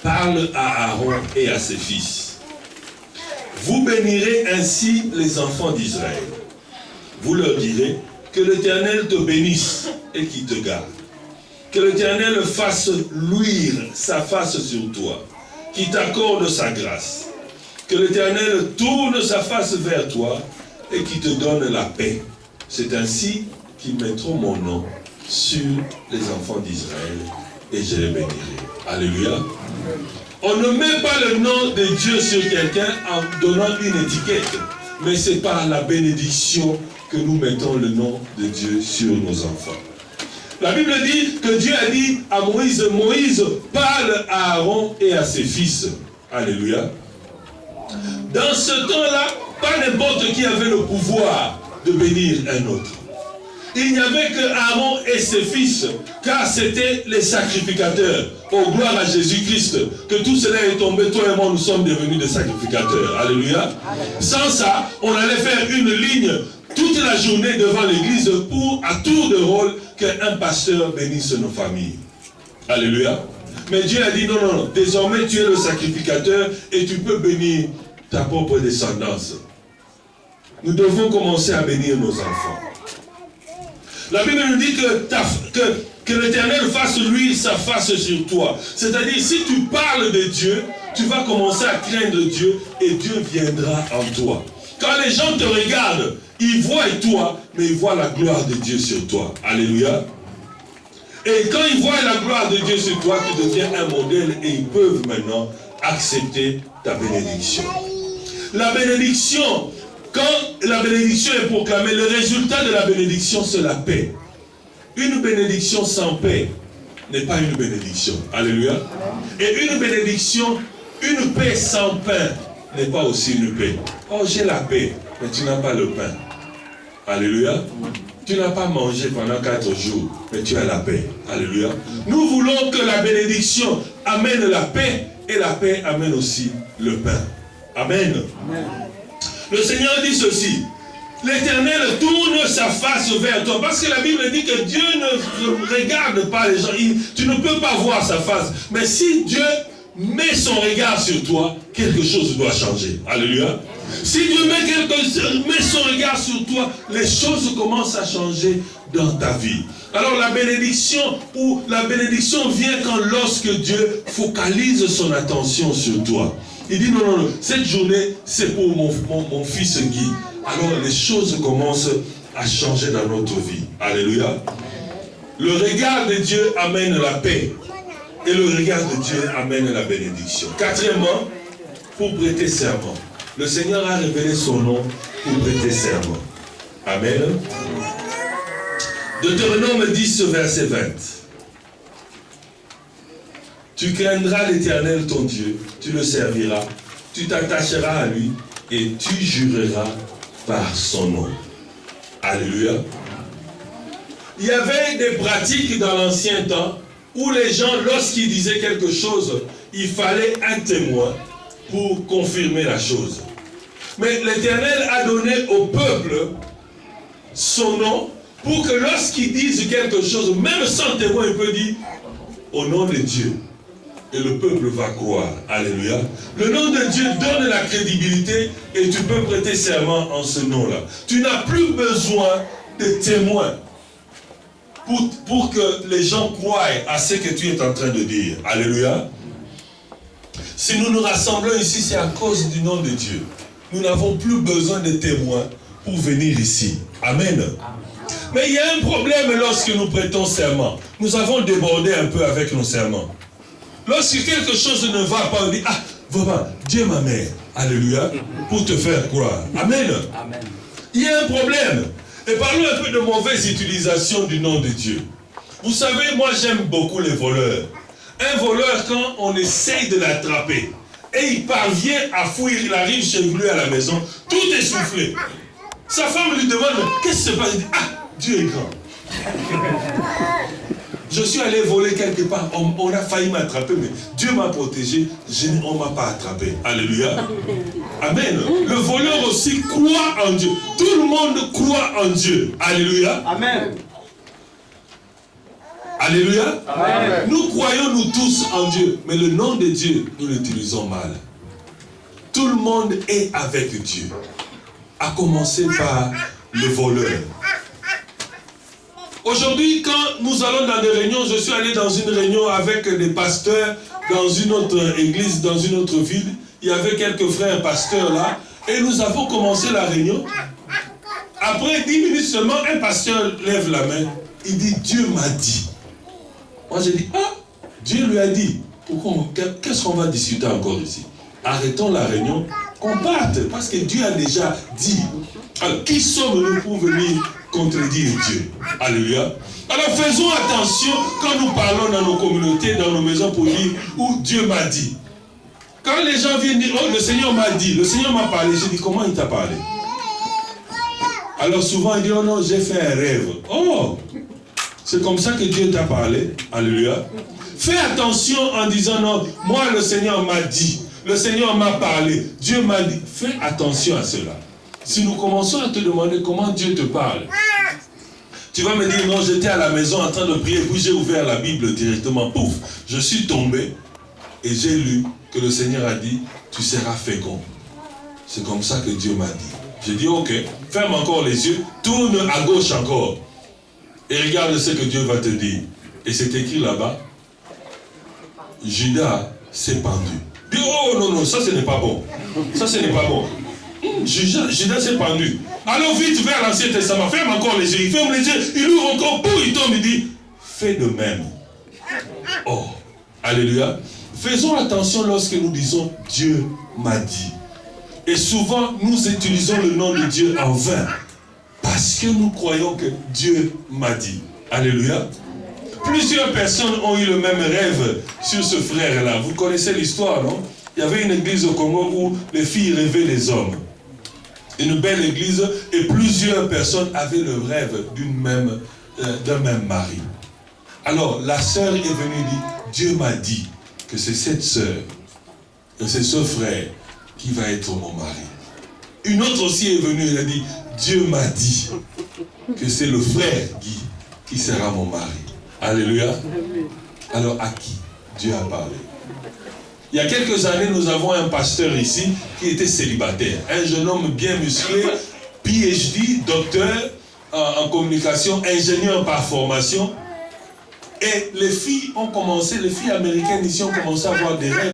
parle à Aaron et à ses fils. Vous bénirez ainsi les enfants d'Israël. Vous leur direz que l'Éternel te bénisse et qu'il te garde. Que l'Éternel fasse luire sa face sur toi, qu'il t'accorde sa grâce. Que l'Éternel tourne sa face vers toi et qu'il te donne la paix. C'est ainsi qu'ils mettront mon nom sur les enfants d'Israël et je les bénirai. Alléluia. On ne met pas le nom de Dieu sur quelqu'un en donnant une étiquette, mais c'est par la bénédiction que nous mettons le nom de Dieu sur nos enfants. La Bible dit que Dieu a dit à Moïse, Moïse parle à Aaron et à ses fils. Alléluia. Dans ce temps-là, pas n'importe qui avait le pouvoir de bénir un autre. Il n'y avait que Aaron et ses fils, car c'était les sacrificateurs. Oh, gloire à Jésus-Christ, que tout cela est tombé, toi et moi nous sommes devenus des sacrificateurs. Alléluia. Sans ça, on allait faire une ligne toute la journée devant l'église pour, à tour de rôle, qu'un pasteur bénisse nos familles. Alléluia. Mais Dieu a dit non, non, non, désormais tu es le sacrificateur et tu peux bénir ta propre descendance. Nous devons commencer à bénir nos enfants. La Bible nous dit que l'Éternel fasse lui sa face sur toi. C'est-à-dire, si tu parles de Dieu, tu vas commencer à craindre Dieu et Dieu viendra en toi. Quand les gens te regardent, ils voient toi, mais ils voient la gloire de Dieu sur toi. Alléluia. Et quand ils voient la gloire de Dieu sur toi, tu deviens un modèle et ils peuvent maintenant accepter ta bénédiction. La bénédiction, quand la bénédiction est proclamée, le résultat de la bénédiction, c'est la paix. Une bénédiction sans paix n'est pas une bénédiction. Alléluia. Et une bénédiction, une paix sans pain n'est pas aussi une paix. Oh, j'ai la paix, mais tu n'as pas le pain. Alléluia. Tu n'as pas mangé pendant 4 jours, mais tu as la paix. Alléluia. Nous voulons que la bénédiction amène la paix et la paix amène aussi le pain. Amen. Amen. Le Seigneur dit ceci. L'Éternel tourne sa face vers toi. Parce que la Bible dit que Dieu ne regarde pas les gens. Tu ne peux pas voir sa face. Mais si Dieu met son regard sur toi, quelque chose doit changer. Alléluia. Si Dieu met son regard sur toi, les choses commencent à changer dans ta vie. Alors la bénédiction vient quand lorsque Dieu focalise son attention sur toi. Il dit non, non, non, cette journée c'est pour mon fils Guy. Alors les choses commencent à changer dans notre vie. Alléluia. Le regard de Dieu amène la paix. Et le regard de Dieu amène la bénédiction. Quatrièmement, pour prêter serment. Le Seigneur a révélé son nom pour prêter serment. Amen. Deutéronome 10, verset 20. Tu craindras l'Éternel ton Dieu, tu le serviras, tu t'attacheras à lui et tu jureras par son nom. Alléluia. Il y avait des pratiques dans l'ancien temps où les gens, lorsqu'ils disaient quelque chose, il fallait un témoin pour confirmer la chose. Mais l'Éternel a donné au peuple son nom pour que lorsqu'ils disent quelque chose, même sans témoin, il peut dire au nom de Dieu. Et le peuple va croire. Alléluia. Le nom de Dieu donne la crédibilité et tu peux prêter serment en ce nom-là. Tu n'as plus besoin de témoins pour que les gens croient à ce que tu es en train de dire. Alléluia. Si nous nous rassemblons ici, c'est à cause du nom de Dieu. Nous n'avons plus besoin de témoins pour venir ici. Amen. Mais il y a un problème lorsque nous prêtons serment. Nous avons débordé un peu avec nos serments. Lorsque quelque chose ne va pas, on dit, ah, vraiment, Dieu ma mère. Alléluia. Pour te faire croire. Amen. Amen. Il y a un problème. Et parlons un peu de mauvaise utilisation du nom de Dieu. Vous savez, moi j'aime beaucoup les voleurs. Un voleur, quand on essaye de l'attraper, et il parvient à fuir, il arrive chez lui à la maison, tout est soufflé. Sa femme lui demande, qu'est-ce qui se passe? Il dit, ah, Dieu est grand. Je suis allé voler quelque part, on a failli m'attraper, mais Dieu m'a protégé, on ne m'a pas attrapé. Alléluia. Amen. Le voleur aussi croit en Dieu. Tout le monde croit en Dieu. Alléluia. Amen. Alléluia. Amen. Nous croyons nous tous en Dieu, mais le nom de Dieu, nous l'utilisons mal. Tout le monde est avec Dieu, à commencer par le voleur. Aujourd'hui, quand nous allons dans des réunions, je suis allé dans une réunion avec des pasteurs dans une autre église, dans une autre ville. Il y avait quelques frères pasteurs là, et nous avons commencé la réunion. Après 10 minutes seulement, un pasteur lève la main. Il dit, Dieu m'a dit. Moi j'ai dit, ah, Dieu lui a dit. Pourquoi, qu'est-ce qu'on va discuter encore ici? Arrêtons la réunion, qu'on parte, parce que Dieu a déjà dit. Alors, qui sommes-nous pour venir contredire Dieu? Alléluia. Alors faisons attention quand nous parlons dans nos communautés, dans nos maisons pour dire où Dieu m'a dit. Quand les gens viennent dire, oh le Seigneur m'a dit, le Seigneur m'a parlé, je dis, comment il t'a parlé? Alors souvent il dit, oh non, j'ai fait un rêve. Oh, c'est comme ça que Dieu t'a parlé. Alléluia. Fais attention en disant, non, moi le Seigneur m'a dit, le Seigneur m'a parlé, Dieu m'a dit. Fais attention à cela. Si nous commençons à te demander comment Dieu te parle, tu vas me dire, non, j'étais à la maison en train de prier, puis j'ai ouvert la Bible directement, pouf, je suis tombé et j'ai lu que le Seigneur a dit, tu seras fécond. C'est comme ça que Dieu m'a dit. J'ai dit, ok, ferme encore les yeux, tourne à gauche encore et regarde ce que Dieu va te dire. Et c'est écrit là-bas, Judas s'est pendu. Dis, oh non, non, ça ce n'est pas bon. Ça ce n'est pas bon. Judas s'est pendu. Allons vite vers l'Ancien Testament. Ferme encore les yeux. Il ferme les yeux. Il ouvre encore. Pour il tombe. Il dit, fais de même. Oh, alléluia. Faisons attention lorsque nous disons Dieu m'a dit. Et souvent, nous utilisons le nom de Dieu en vain. Parce que nous croyons que Dieu m'a dit. Alléluia. Plusieurs personnes ont eu le même rêve sur ce frère-là. Vous connaissez l'histoire, non? Il y avait une église au Congo où les filles rêvaient les hommes. Une belle église et plusieurs personnes avaient le rêve d'un même mari. Alors la sœur est venue dire, Dieu m'a dit que c'est cette sœur, que c'est ce frère qui va être mon mari. Une autre aussi est venue et a dit, Dieu m'a dit que c'est le frère qui sera mon mari. Alléluia. Alors à qui Dieu a parlé? Il y a quelques années, nous avons un pasteur ici qui était célibataire. Un jeune homme bien musclé, PhD, docteur en communication, ingénieur par formation. Et les filles ont commencé, les filles américaines ici ont commencé à avoir des rêves.